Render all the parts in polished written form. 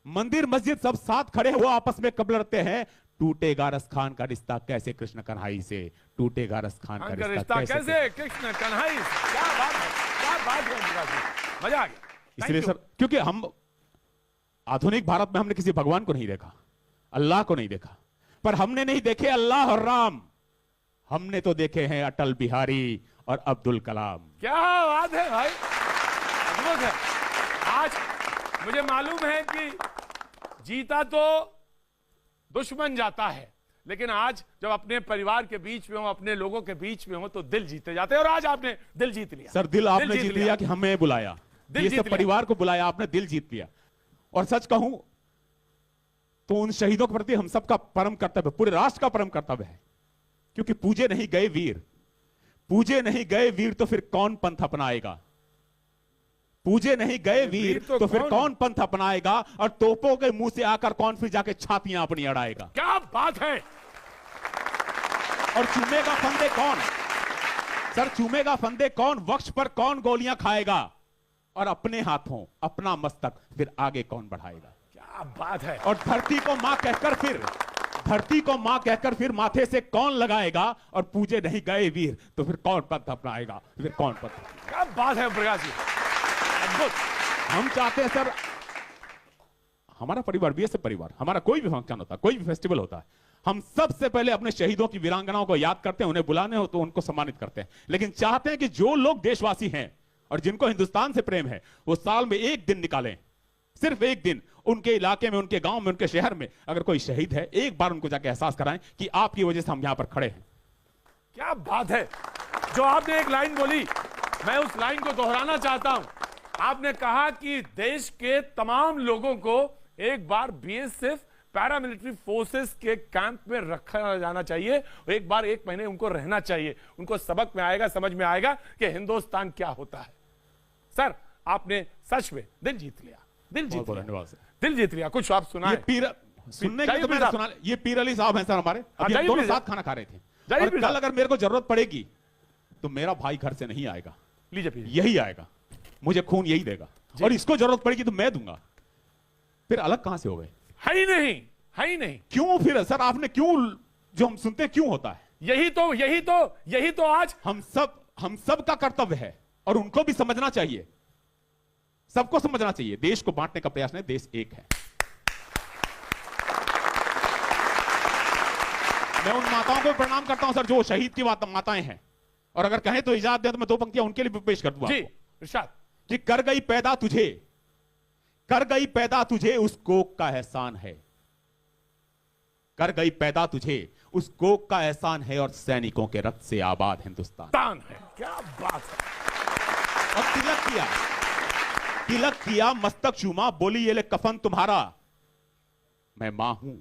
मंदिर मस्जिद सब साथ खड़े हैं, वो आपस में कब लड़ते हैं। टूटेगा रस खान का रिश्ता कैसे कृष्ण कन्हई से, टूटेगा रस खान का रिश्ता कैसे कृष्ण कन्हई से। क्या बात है, क्या बात है, मजा आ गया। इसलिए सर, क्योंकि हम आधुनिक भारत में हमने किसी भगवान को नहीं देखा, अल्लाह को नहीं देखा, पर हमने नहीं देखे अल्लाह और राम, हमने तो देखे हैं अटल बिहारी और अब्दुल कलाम। क्या बात है भाई, अद्भुत है। आज मुझे मालूम है कि जीता तो दुश्मन जाता है, लेकिन आज जब अपने परिवार के बीच में हो, अपने लोगों के बीच में हो, तो दिल जीते जाते हैं। और आज आपने दिल जीत लिया सर। दिल आपने जीत लिया कि हमें बुलाया, ये सब परिवार को बुलाया, आपने दिल जीत लिया। और सच कहूं तो उन शहीदों के प्रति हम सबका परम कर्तव्य, पूरे राष्ट्र का परम कर्तव्य है, क्योंकि पूजे नहीं गए वीर, पूजे नहीं गए वीर तो फिर कौन पंथ अपनाएगा। पूजे नहीं गए वीर तो फिर कौन पंथ अपनाएगा, और तोपों के मुंह से आकर कौन फिर जाके छातियां अपनी अड़ाएगा। क्या बात है। और चूमेगा फंदे कौन सर, चूमेगा फंदे कौन, वक्ष पर कौन गोलियां खाएगा, और अपने हाथों अपना मस्तक फिर आगे कौन बढ़ाएगा। क्या बात है। और धरती को मां कहकर फिर, धरती को मां कहकर फिर माथे से कौन लगाएगा, और पूजे नहीं गए वीर तो फिर कौन पंथ अपनाएगा, फिर कौन पंथ। क्या बात है प्रकाश जी, अद्भुत। हम चाहते हैं सर, हमारा परिवार बीएसएफ परिवार, हमारा कोई भी फंक्शन होता है, कोई भी फेस्टिवल होता है, हम सबसे पहले अपने शहीदों की वीरांगनाओं को याद करते हैं, उन्हें बुलाने हो तो उनको सम्मानित करते हैं, लेकिन चाहते हैं कि जो लोग देशवासी हैं और जिनको हिंदुस्तान से प्रेम है, वो साल में एक दिन निकालें, सिर्फ एक दिन, उनके इलाके में, उनके गांव में, उनके शहर में अगर कोई शहीद है, एक बार उनको जाके एहसास कराएं कि आपकी वजह से हम यहां पर खड़े हैं। क्या बात है। जो आपने एक लाइन बोली, मैं उस लाइन को दोहराना चाहता हूं। आपने कहा कि देश के तमाम लोगों को एक बार बीएसएफ पैरामिलिट्री फोर्सेस के कैंप में रखा जाना चाहिए, एक बार 1 महीने उनको रहना चाहिए, उनको सबक में आएगा, समझ में आएगा कि हिंदुस्तान क्या होता है। सर, आपने सच में दिल जीत लिया, दिल जीत लिया, दिल जीत लिया। कुछ आप सुनाएं। सुनने के तो मैंने सुना, ये पीर अली साहब हैं सर हमारे, अभी हम दोनों साथ खाना खा रहे थे, और कल अगर मेरे को जरूरत पड़ेगी तो मेरा भाई घर से नहीं आएगा, लीजिए यही आएगा, मुझे खून यही देगा, और इसको जरूरत पड़ेगी तो मैं दूंगा। फिर अलग कहां से हो गए, है ही नहीं, है ही नहीं। क्यों फिर सर आपने क्यों, जो हम सुनते क्यों होता है। यही तो आज हम सब का कर्तव्य है, और उनको भी समझना चाहिए, सबको समझना चाहिए। देश को बांटने का प्रयास नहीं, देश एक है। मैं उन माताओं को प्रणाम करता हूं सर, जो शहीद की माताएं हैं, और अगर कहें तो इजाजत दे तो मैं 2 पंक्तियां उनके लिए भी पेश कर दूंगा इरशाद। कि कर गई पैदा तुझे, कर गई पैदा तुझे उस कोक का एहसान है, कर गई पैदा तुझे उस कोक का एहसान है, और सैनिकों के रक्त से आबाद हिंदुस्तान है। क्या बात है। और तिलक किया मस्तक चूमा, बोली ये ले कफन तुम्हारा, मैं मां हूं,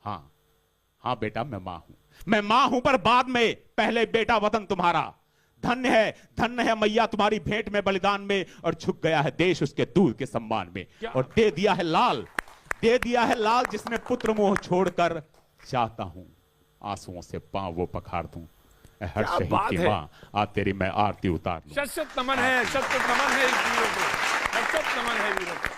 हां बेटा मैं मां हूं, मैं मां हूं, पर बाद में पहले बेटा वतन तुम्हारा। धन्य है मैया तुम्हारी भेंट में बलिदान में, और झुक गया है देश उसके दूध के सम्मान में, और दे दिया है लाल जिसमें पुत्र मोह छोड़कर चाहता हूं आंसुओं से पांव वो पखार दूं, हर शहीद की मां आज तेरी मैं आरती उतार लूं। शत नमन है, शत नमन है वीरों को, शत नमन है वीरों को।